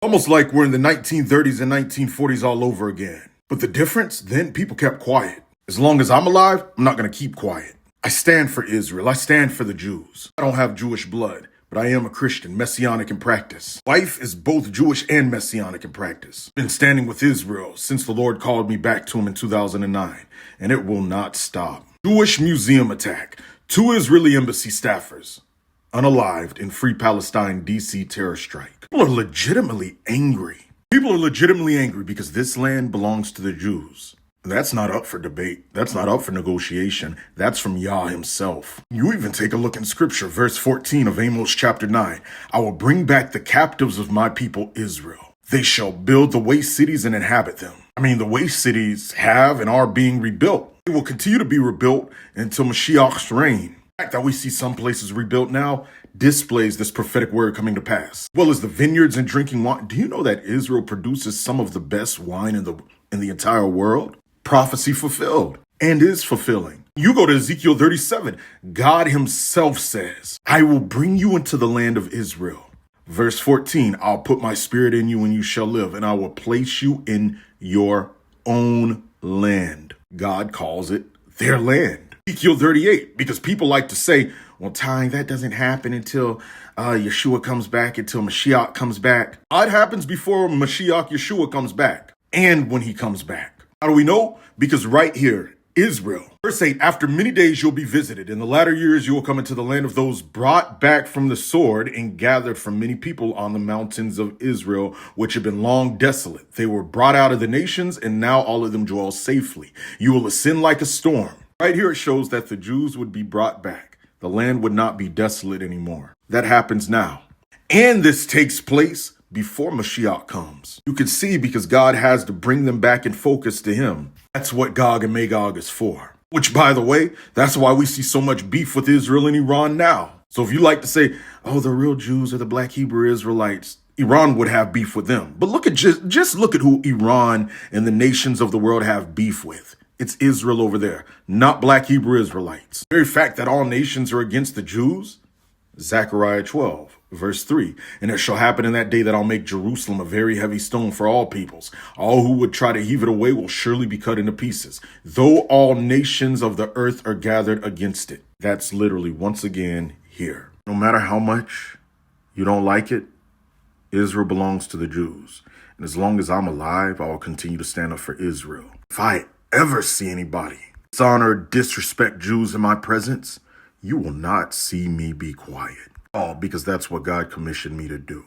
Almost like we're in the 1930s and 1940s all over again. But the difference, then people kept quiet. As long as I'm alive, I'm not going to keep quiet. I stand for Israel. I stand for the Jews. I don't have Jewish blood, but I am a Christian, Messianic in practice. Life is both Jewish and Messianic in practice. Been standing with Israel since the Lord called me back to him in 2009, and it will not stop. Jewish museum attack. 2 Israeli embassy staffers unalived in Free Palestine DC terror strike. People are legitimately angry. People are legitimately angry because this land belongs to the Jews. That's not up for debate. That's not up for negotiation. That's from Yah himself. You even take a look in scripture, verse 14 of Amos chapter 9. I will bring back the captives of my people Israel. They shall build the waste cities and inhabit them. The waste cities have and are being rebuilt. They will continue to be rebuilt until Mashiach's reign. The fact that we see some places rebuilt now displays this prophetic word coming to pass. As well as the vineyards and drinking wine. Do you know that Israel produces some of the best wine in the entire world? Prophecy fulfilled and is fulfilling. You go to Ezekiel 37. God himself says, I will bring you into the land of Israel. Verse 14, I'll put my spirit in you and you shall live, and I will place you in your own land. God calls it their land. Ezekiel 38, because people like to say, well, Ty, that doesn't happen until Yeshua comes back, until Mashiach comes back. It happens before Mashiach Yeshua comes back and when he comes back. How do we know? Because right here, Israel. Verse 8, after many days you'll be visited. In the latter years you will come into the land of those brought back from the sword and gathered from many people on the mountains of Israel, which have been long desolate. They were brought out of the nations, and now all of them dwell safely. You will ascend like a storm. Right here it shows that the Jews would be brought back. The land would not be desolate anymore. That happens now. And this takes place before Mashiach comes. You can see because God has to bring them back in focus to him. That's what Gog and Magog is for. Which, by the way, that's why we see so much beef with Israel and Iran now. So if you like to say, oh, the real Jews are the black Hebrew Israelites, Iran would have beef with them. But look at just look at who Iran and the nations of the world have beef with. It's Israel over there, not black Hebrew Israelites. The very fact that all nations are against the Jews, Zechariah 12. Verse 3, and it shall happen in that day that I'll make Jerusalem a very heavy stone for all peoples. All who would try to heave it away will surely be cut into pieces, though all nations of the earth are gathered against it. That's literally, once again, here. No matter how much you don't like it, Israel belongs to the Jews. And as long as I'm alive, I will continue to stand up for Israel. If I ever see anybody dishonor or disrespect Jews in my presence, you will not see me be quiet. All because that's what God commissioned me to do.